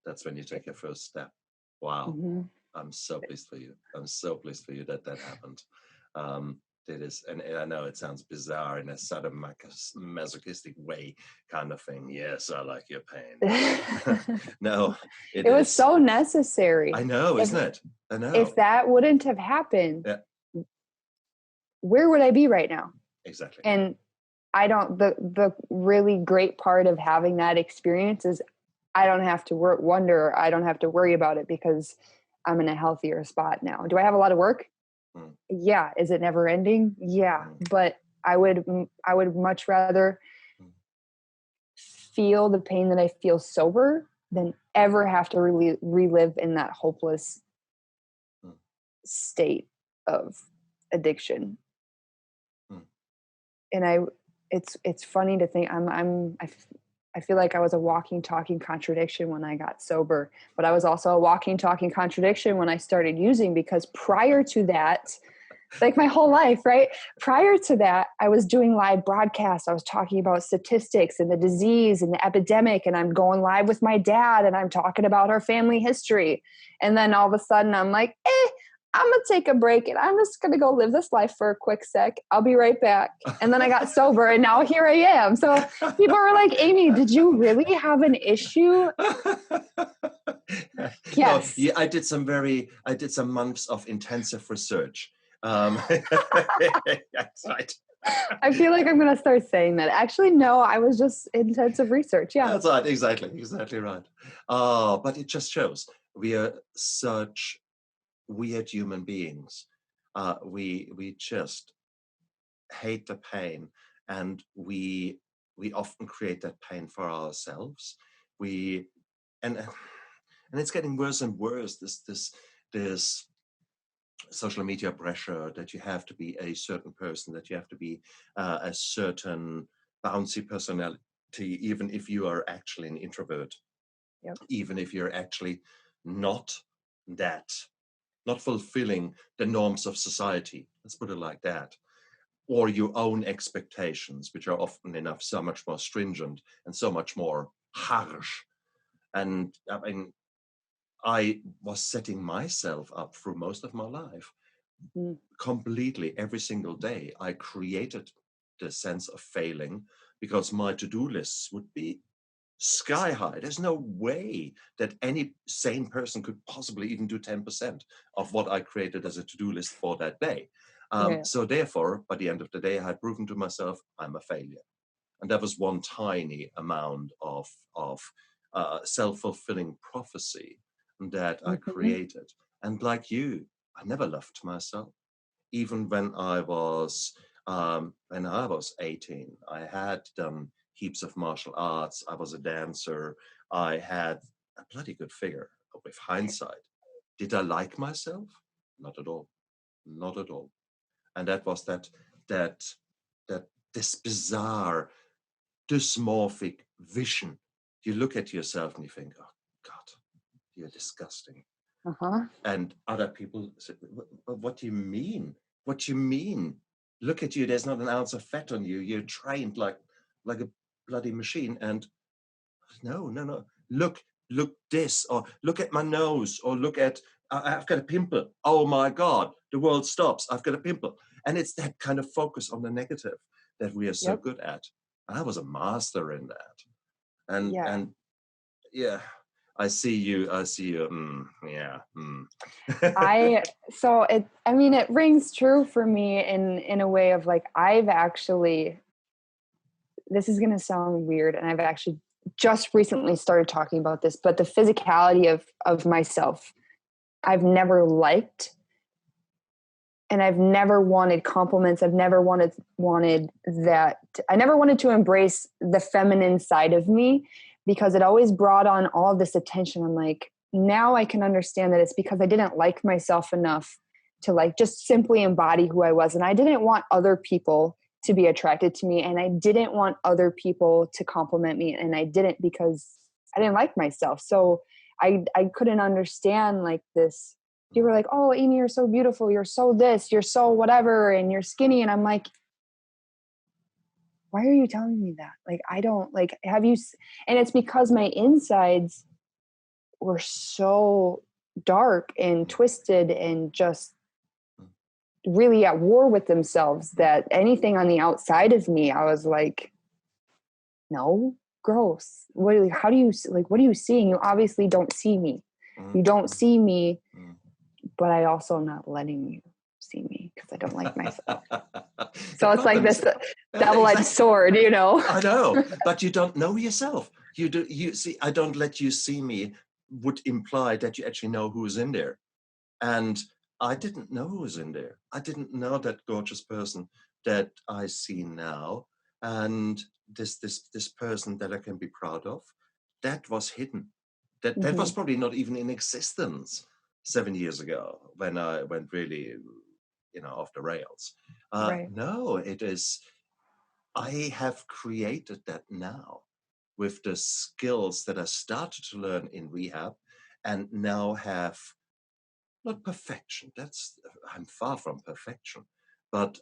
That's when you take your first step. Wow. Mm-hmm. I'm so pleased for you. I'm so pleased for you that happened. It is, and I know it sounds bizarre in a sort of masochistic way kind of thing. Yes, I like your pain. No, it was so necessary. I know, isn't it? I know. If that wouldn't have happened, where would I be right now? Exactly. And the really great part of having that experience is I don't have to wonder, I don't have to worry about it, because I'm in a healthier spot now. Do I have a lot of work? Yeah. Is it never ending? Yeah. But I would much rather feel the pain that I feel sober than ever have to relive in that hopeless state of addiction. And it's funny to think I feel like I was a walking, talking contradiction when I got sober, but I was also a walking, talking contradiction when I started using, because prior to that, like my whole life, right? Prior to that, I was doing live broadcasts. I was talking about statistics and the disease and the epidemic, and I'm going live with my dad and I'm talking about our family history. And then all of a sudden I'm like, I'm going to take a break and I'm just going to go live this life for a quick sec. I'll be right back. And then I got sober and now here I am. So people were like, Amy, did you really have an issue? Yes. No, I did some months of intensive research. That's right. I feel like I'm going to start saying that. Actually, no, I was just intensive research. Yeah. That's right. Exactly right. But it just shows we are such weird human beings. We just hate the pain, and we often create that pain for ourselves. And it's getting worse and worse. This social media pressure that you have to be a certain person, that you have to be a certain bouncy personality, even if you are actually an introvert, Yep. even if you're actually not not fulfilling the norms of society, let's put it like that, or your own expectations, which are often enough so much more stringent and so much more harsh. And I mean, I was setting myself up through most of my life. Completely every single day, I created the sense of failing because my to-do lists would be sky high. There's no way that any sane person could possibly even do 10% of what I created as a to-do list for that day. Yeah. So therefore, by the end of the day, I had proven to myself I'm a failure. And that was one tiny amount of self-fulfilling prophecy that I created. And like you, I never loved myself. Even when I was 18, I had done heaps of martial arts. I was a dancer. I had a bloody good figure. With hindsight, did I like myself? Not at all. Not at all. And that was that this bizarre dysmorphic vision. You look at yourself and you think, oh God, you're disgusting. And other people say, what do you mean? What do you mean? Look at you, there's not an ounce of fat on you. You're trained like a bloody machine. And no. Look this, or look at my nose, or look at, I've got a pimple. Oh my God, the world stops. I've got a pimple. And it's that kind of focus on the negative that we are so good at. And I was a master in that. And yeah, I see you. Yeah. It rings true for me in a way of like, I've actually, this is going to sound weird, and I've actually just recently started talking about this, but the physicality of myself, I've never liked, and I've never wanted compliments. I've never wanted that. I never wanted to embrace the feminine side of me, because it always brought on all of this attention. I'm like, now I can understand that it's because I didn't like myself enough to like just simply embody who I was. And I didn't want other people to be attracted to me. And I didn't want other people to compliment me. And I didn't, because I didn't like myself. So I couldn't understand like this. You were like, oh, Amy, you're so beautiful. You're so this, you're so whatever, and you're skinny. And I'm like, why are you telling me that? Like, I don't like, have you, and it's because my insides were so dark and twisted and just really at war with themselves that anything on the outside of me, I was like, no, gross. What are you seeing? You obviously don't see me. You don't see me, but I also am not letting you see me because I don't like myself. So it's like this double-edged sword, you know? I know, but you don't know yourself. You see, I don't let you see me would imply that you actually know who's in there. And I didn't know who was in there. I didn't know that gorgeous person that I see now. And this person that I can be proud of, that was hidden. That was probably not even in existence 7 years ago when I went really, off the rails. Right. No, it is, I have created that now with the skills that I started to learn in rehab, and now have not perfection. I'm far from perfection, but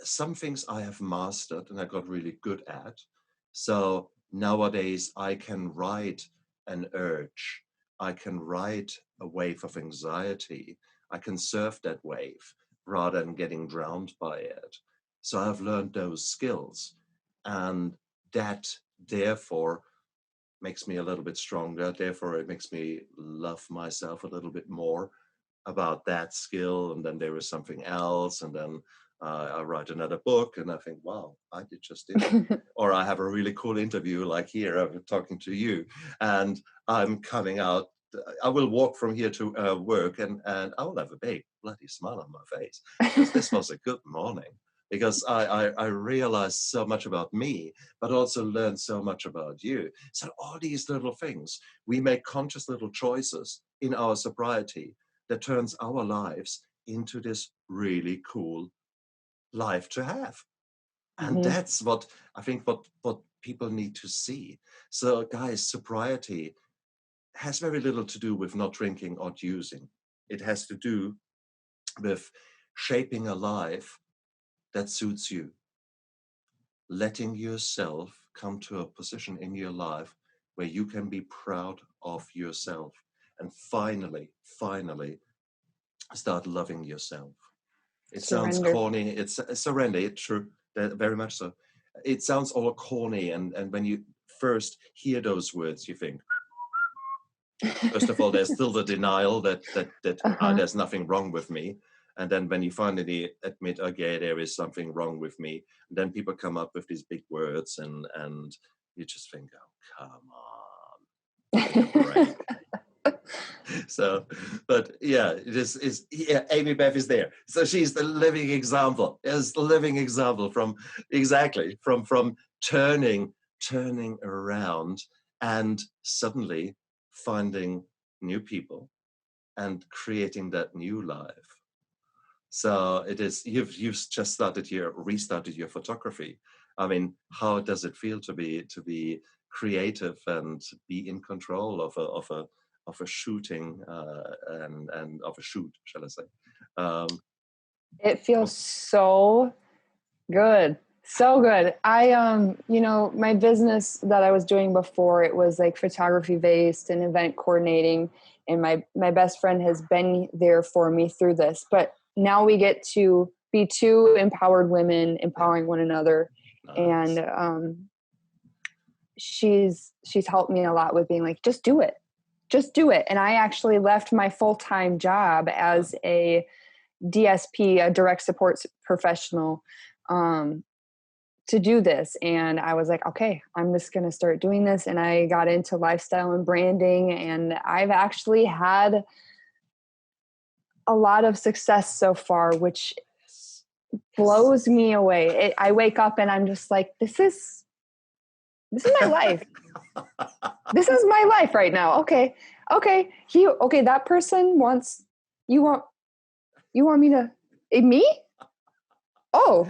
some things I have mastered and I got really good at. So nowadays I can ride an urge. I can ride a wave of anxiety. I can surf that wave rather than getting drowned by it. So I've learned those skills, and that therefore makes me a little bit stronger. Therefore, it makes me love myself a little bit more about that skill. And then there is something else. And then I write another book and I think, wow, I did just do it. Or I have a really cool interview like here, I'm talking to you, and I'm coming out. I will walk from here to work and I will have a big bloody smile on my face because this was a good morning. Because I realized so much about me, but also learned so much about you. So all these little things, we make conscious little choices in our sobriety that turns our lives into this really cool life to have. And that's what I think what people need to see. So guys, sobriety has very little to do with not drinking or using. It has to do with shaping a life that suits you, letting yourself come to a position in your life where you can be proud of yourself and finally start loving yourself. It sounds corny. It's surrender. It's true. Very much so. It sounds all corny, and when you first hear those words, you think, first of all, there's still the denial that there's nothing wrong with me. And then when you finally admit, okay, there is something wrong with me, then people come up with these big words, and you just think, oh, come on, take a break. So, but yeah, it is yeah, Amy Beth is there. So she's the living example. Is the living example from turning around and suddenly finding new people and creating that new life. So it is, you've just restarted your photography. I mean, how does it feel to be creative and be in control of a shooting and of a shoot, shall I say? It feels so good. So good. I, my business that I was doing before, it was like photography based and event coordinating. And my best friend has been there for me through this, but now we get to be two empowered women empowering one another. Nice. And, she's helped me a lot with being like, just do it. And I actually left my full-time job as a DSP, a direct support professional, to do this. And I was like, okay, I'm just going to start doing this. And I got into lifestyle and branding, and I've actually had a lot of success so far, which blows me away. I wake up and I'm just like, this is my life. This is my life right now. Okay. That person wants, you want me? Oh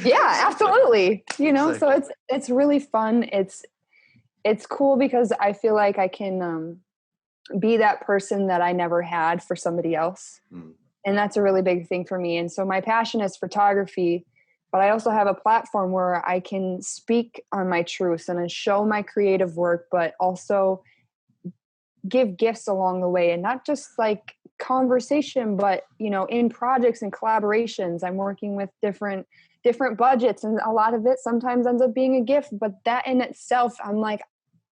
yeah, absolutely. So it's really fun. It's cool because I feel like I can, be that person that I never had for somebody else. And that's a really big thing for me. And so my passion is photography, but I also have a platform where I can speak on my truths and show my creative work, but also give gifts along the way, and not just like conversation, but, in projects and collaborations, I'm working with different budgets, and a lot of it sometimes ends up being a gift, but that in itself, I'm like,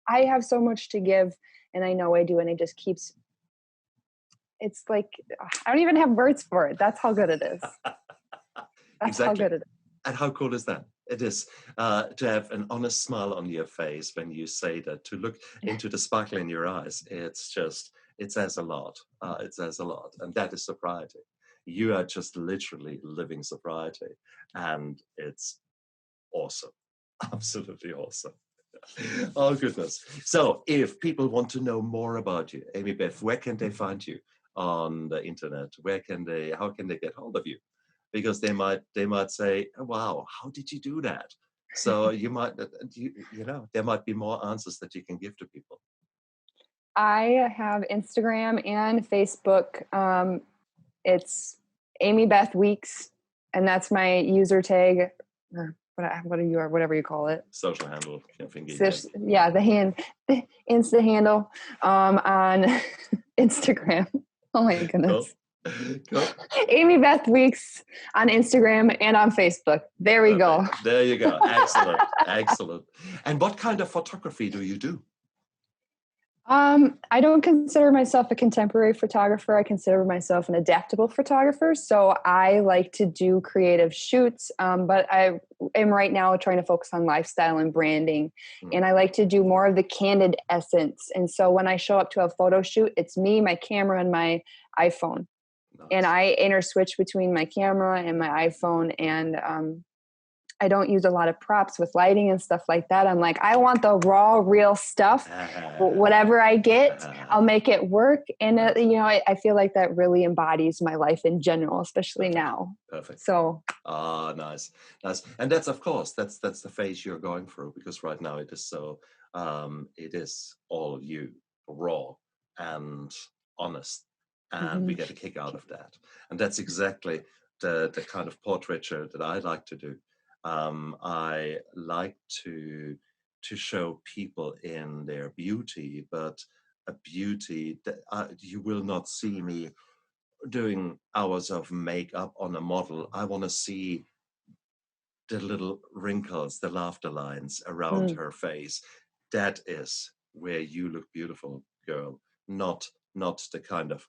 I have so much to give, and I know I do. And it just keeps, it's like, I don't even have words for it. That's how good it is. That's exactly how good it is. And how cool is that? It is to have an honest smile on your face when you say that, to look into the sparkle in your eyes. It's just, it says a lot. It says a lot. And that is sobriety. You are just literally living sobriety. And it's awesome. Absolutely awesome. Oh, goodness. So if people want to know more about you, Amy Beth, where can they find you on the internet? How can they get hold of you? Because they might say, oh, wow, how did you do that? So you might, there might be more answers that you can give to people. I have Instagram and Facebook. It's Amy Beth Weeks, and that's my user tag, or whatever you call it. Social handle. Yeah, the Insta handle on Instagram. Oh my goodness. Cool. Amy Beth Weeks on Instagram and on Facebook. There we go. There you go. Excellent. Excellent. And what kind of photography do you do? I don't consider myself a contemporary photographer. I consider myself an adaptable photographer. So I like to do creative shoots, but I am right now trying to focus on lifestyle and branding. And I like to do more of the candid essence. And so when I show up to a photo shoot, it's me, my camera, and my iPhone. Nice. And I interswitch between my camera and my iPhone. And I don't use a lot of props with lighting and stuff like that. I'm like, I want the raw, real stuff. Whatever I get, I'll make it work. And, I feel like that really embodies my life in general, especially now. Perfect. So. Nice. And that's, of course, that's the phase you're going through, because right now it is so, it is all of you, raw and honest. And we get a kick out of that. And that's exactly the kind of portraiture that I like to do. I like to show people in their beauty, but a beauty that you will not see me doing hours of makeup on a model. I want to see the little wrinkles, the laughter lines around her face. That is where you look beautiful, girl. Not the kind of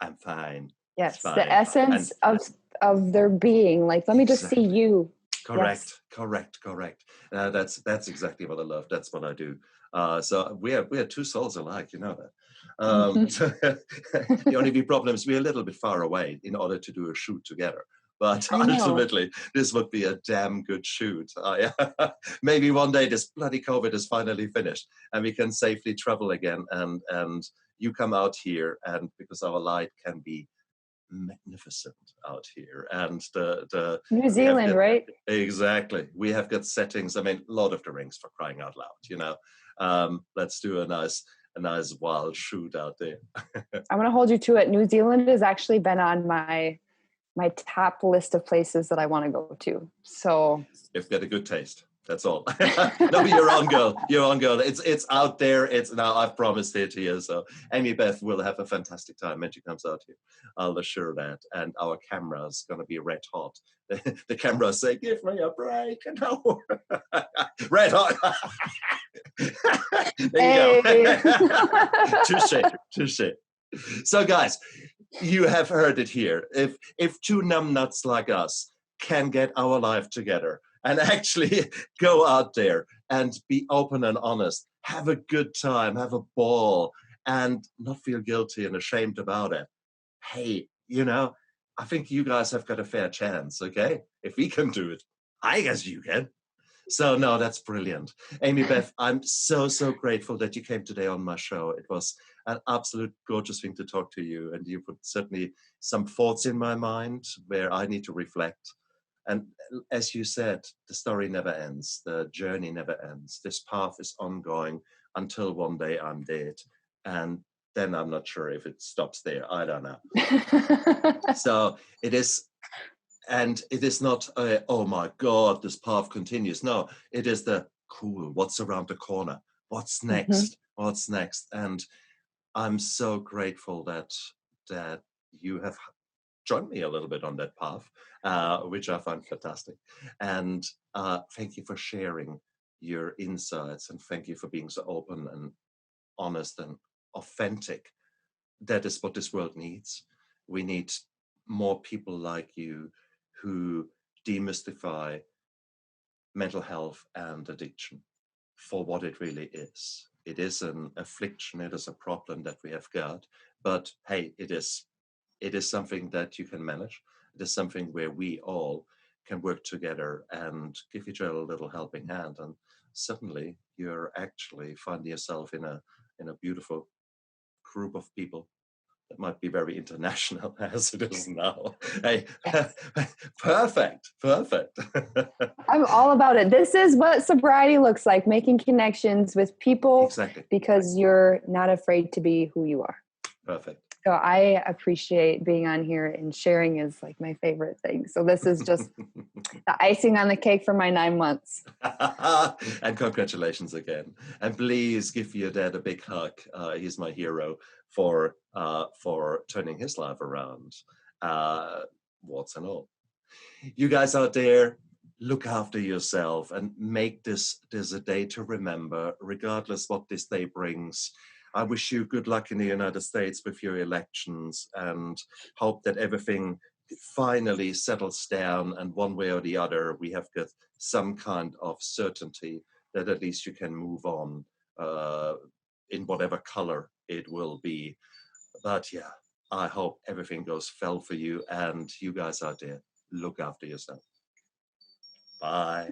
I'm fine. Yes, fine. The essence of their being. Like, let me just see you. Correct. That's exactly what I love. That's what I do. So we are two souls alike, you know that. The only problem is we're a little bit far away in order to do a shoot together. But ultimately, this would be a damn good shoot. Maybe one day this bloody COVID is finally finished and we can safely travel again. And you come out here, and because our light can be magnificent out here, and the New Zealand, right? Exactly. We have got settings. I mean, Lord of the Rings, for crying out loud. Let's do a nice wild shoot out there. I want to hold you to it. New Zealand has actually been on my top list of places that I want to go to. So you've got a good taste. That's all. No, you're on, girl. It's out there. It's now. I've promised it to you. So Amy Beth will have a fantastic time when she comes out here. I'll assure that. And our camera's going to be red hot. The camera say, "Give me a break." No, red hot. There you go. Touche. So, guys, you have heard it here. If two numbnuts like us can get our life together and actually go out there and be open and honest, have a good time, have a ball, and not feel guilty and ashamed about it, hey, I think you guys have got a fair chance, okay? If we can do it, I guess you can. So, no, that's brilliant. Amy Beth, I'm so grateful that you came today on my show. It was an absolute gorgeous thing to talk to you, and you put certainly some thoughts in my mind where I need to reflect. And as you said, the story never ends. The journey never ends. This path is ongoing until one day I'm dead. And then I'm not sure if it stops there. I don't know. So it is. And it is not, oh my God, this path continues. No, it is the cool, what's around the corner? What's next? What's next? And I'm so grateful that you have joined me a little bit on that path, which I find fantastic. And thank you for sharing your insights, and thank you for being so open and honest and authentic. That is what this world needs. We need more people like you who demystify mental health and addiction for what it really is. It is an affliction, it is a problem that we have got, but hey, it is something that you can manage. It is something where we all can work together and give each other a little helping hand, and suddenly you're actually finding yourself in a beautiful group of people that might be very international as it is now. Hey, perfect. I'm all about it. This is what sobriety looks like, making connections with people. Exactly. Because you're not afraid to be who you are. Perfect. So I appreciate being on here, and sharing is like my favorite thing. So this is just the icing on the cake for my 9 months. And congratulations again. And please give your dad a big hug. He's my hero for turning his life around, warts and all. You guys out there, look after yourself and make this a day to remember, regardless what this day brings. I wish you good luck in the United States with your elections, and hope that everything finally settles down, and one way or the other, we have got some kind of certainty that at least you can move on in whatever color it will be. But yeah, I hope everything goes well for you, and you guys out there, look after yourself. Bye.